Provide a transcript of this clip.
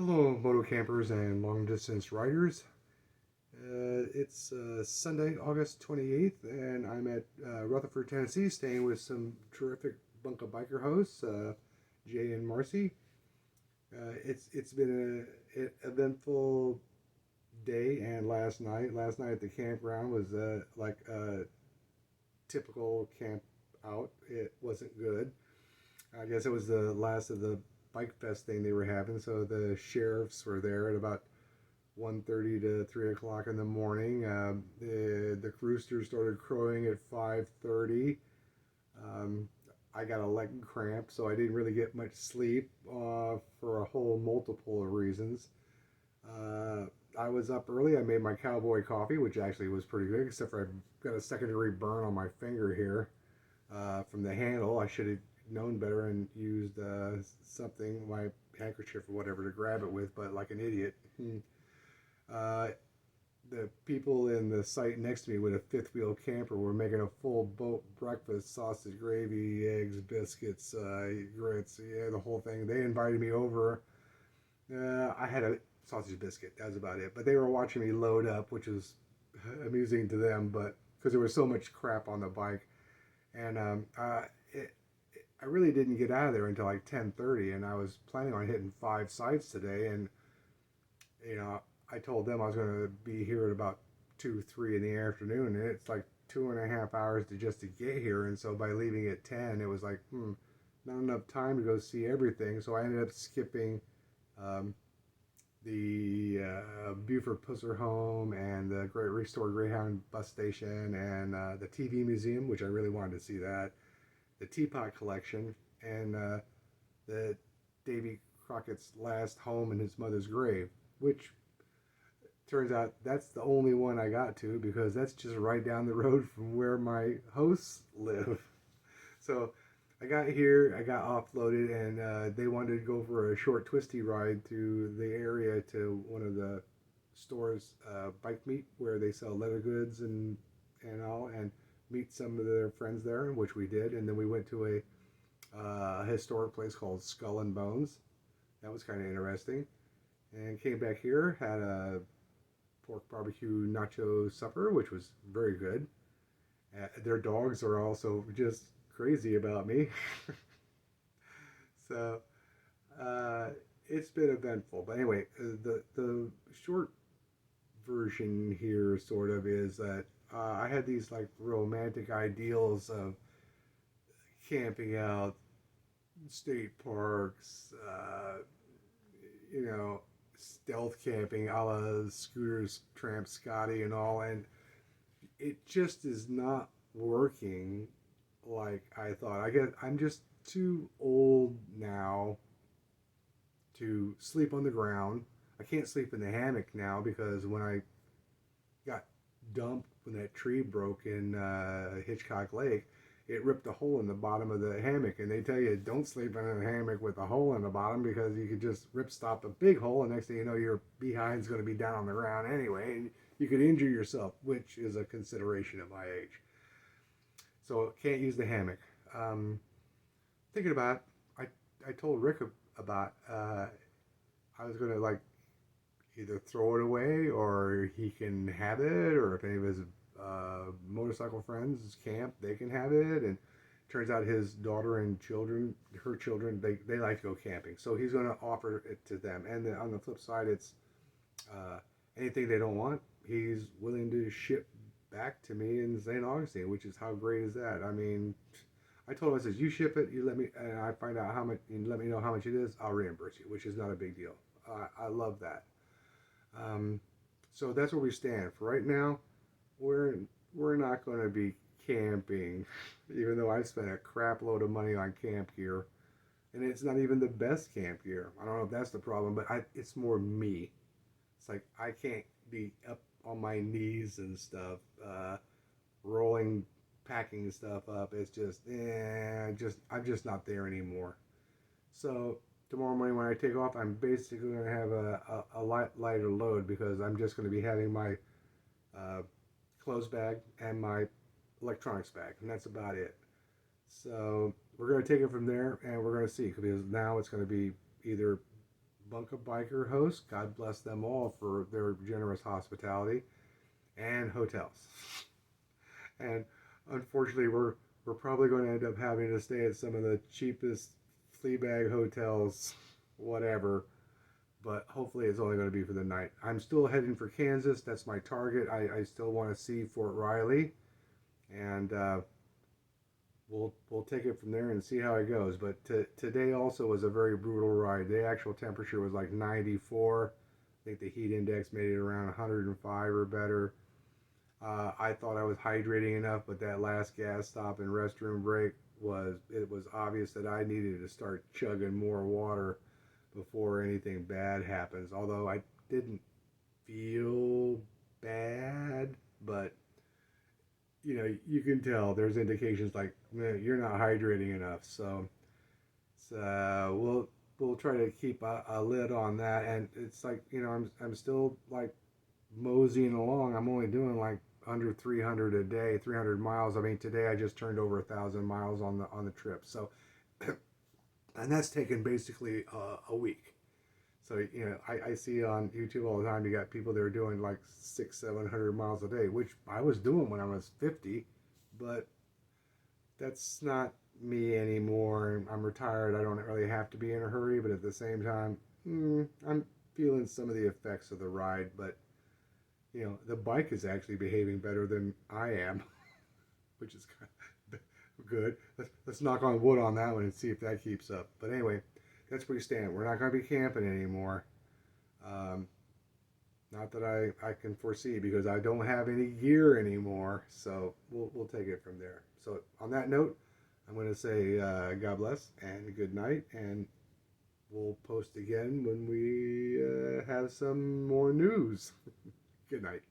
Hello, moto campers and long distance riders. It's Sunday, August 28th, and I'm at Rutherford, Tennessee, staying with some terrific bunch of biker hosts, Jay and Marcy. It's been a eventful day and last night. Last night at the campground was like a typical camp out. It wasn't good. I guess it was the last of the bike fest thing they were having, so the sheriffs were there at about 1:30 to 3 o'clock in the morning. The rooster started crowing at 5:30. Um, I got a leg cramp, so I didn't really get much sleep for a whole multiple of reasons. Uh, I was up early. I made my cowboy coffee, which actually was pretty good, except for I got a secondary burn on my finger here from the handle. I should have known better and used something, my handkerchief or whatever, to grab it with, but like an idiot. Uh, the people in the site next to me with a fifth wheel camper were making a full boat breakfast: sausage, gravy, eggs, biscuits, grits, yeah, the whole thing. They invited me over. I had a sausage biscuit. That was about it. But they were watching me load up, which was amusing to them, but because there was so much crap on the bike. And it, I really didn't get out of there until like 10:30, and I was planning on hitting 5 sites today. And you know, I told them I was going to be here at about 2, 3 in the afternoon, and it's like 2.5 hours to get here. And so by leaving at 10, it was like, not enough time to go see everything. So I ended up skipping um, the Buford Pusser Home and the Great Restored Greyhound Bus Station and the TV Museum, which I really wanted to see that, the Teapot Collection, and the Davy Crockett's last home in his mother's grave, which turns out that's the only one I got to because that's just right down the road from where my hosts live. So I got here, I got offloaded, and they wanted to go for a short twisty ride through the area to one of the stores, bike meet, where they sell leather goods and all, and meet some of their friends there, which we did. And then we went to a historic place called Skull and Bones. That was kind of interesting. And came back here, had a pork barbecue nacho supper, which was very good. Their dogs are also just crazy about me. So uh, it's been eventful. But anyway, the short version here sort of is that I had these like romantic ideals of camping out, state parks, you know, stealth camping a la Scooters, Tramp, Scotty, and all, and it just is not working like I thought. I guess I'm just too old now to sleep on the ground. I can't sleep in the hammock now because when I got dumped when that tree broke in Hitchcock Lake, it ripped a hole in the bottom of the hammock. And they tell you don't sleep in a hammock with a hole in the bottom because you could just rip stop a big hole, and next thing you know, your behind's going to be down on the ground anyway, and you could injure yourself, which is a consideration at my age. So can't use the hammock. Um, Thinking about, I told Rick about I was gonna like either throw it away or he can have it, or if any of his motorcycle friends camp, they can have it. And turns out his daughter and children, her children, they like to go camping, so he's gonna offer it to them. And then on the flip side, it's uh, anything they don't want, he's willing to ship back to me in St. Augustine, which is how great is that? I mean, I told him, I says, you ship it, you let me, and I find out how much, you let me know how much it is, I'll reimburse you, which is not a big deal. I love that. Um, so that's where we stand for right now. We're we're not going to be camping, even though I've spent a crap load of money on camp gear, and it's not even the best camp gear. I don't know if that's the problem, but it's more me. It's like I can't be up on my knees and stuff, rolling, packing stuff up. It's just, I'm just not there anymore. So tomorrow morning when I take off, I'm basically going to have a lighter load because I'm just going to be having my uh, clothes bag and my electronics bag, and that's about it. So we're going to take it from there, and we're going to see because now it's going to be either Bunka Biker hosts, God bless them all for their generous hospitality, and hotels. And unfortunately, we're probably going to end up having to stay at some of the cheapest flea bag hotels, whatever. But hopefully, it's only going to be for the night. I'm still heading for Kansas. That's my target. I still want to see Fort Riley, and we'll take it from there and see how it goes. But today also was a very brutal ride. The actual temperature was like 94. I think the heat index made it around 105 or better. I thought I was hydrating enough, but that last gas stop and restroom break was obvious that I needed to start chugging more water before anything bad happens. Although I didn't feel bad, but you can tell there's indications like, man, you're not hydrating enough. So we'll try to keep a lid on that. And it's like, I'm still like moseying along. I'm only doing like under 300 a day, 300 miles. I mean, today I just turned over 1,000 miles on the trip. So, and that's taken basically a week. So, I see on YouTube all the time, you got people that are doing like 600-700 miles a day, which I was doing when I was 50, but that's not me anymore. I'm retired. I don't really have to be in a hurry, but at the same time, I'm feeling some of the effects of the ride. But, the bike is actually behaving better than I am, which is kind of good. Let's knock on wood on that one and see if that keeps up. But anyway, that's where we stand. We're not going to be camping anymore. Not that I can foresee, because I don't have any gear anymore. So we'll take it from there. So on that note, I'm going to say God bless and good night. And we'll post again when we have some more news. Good night.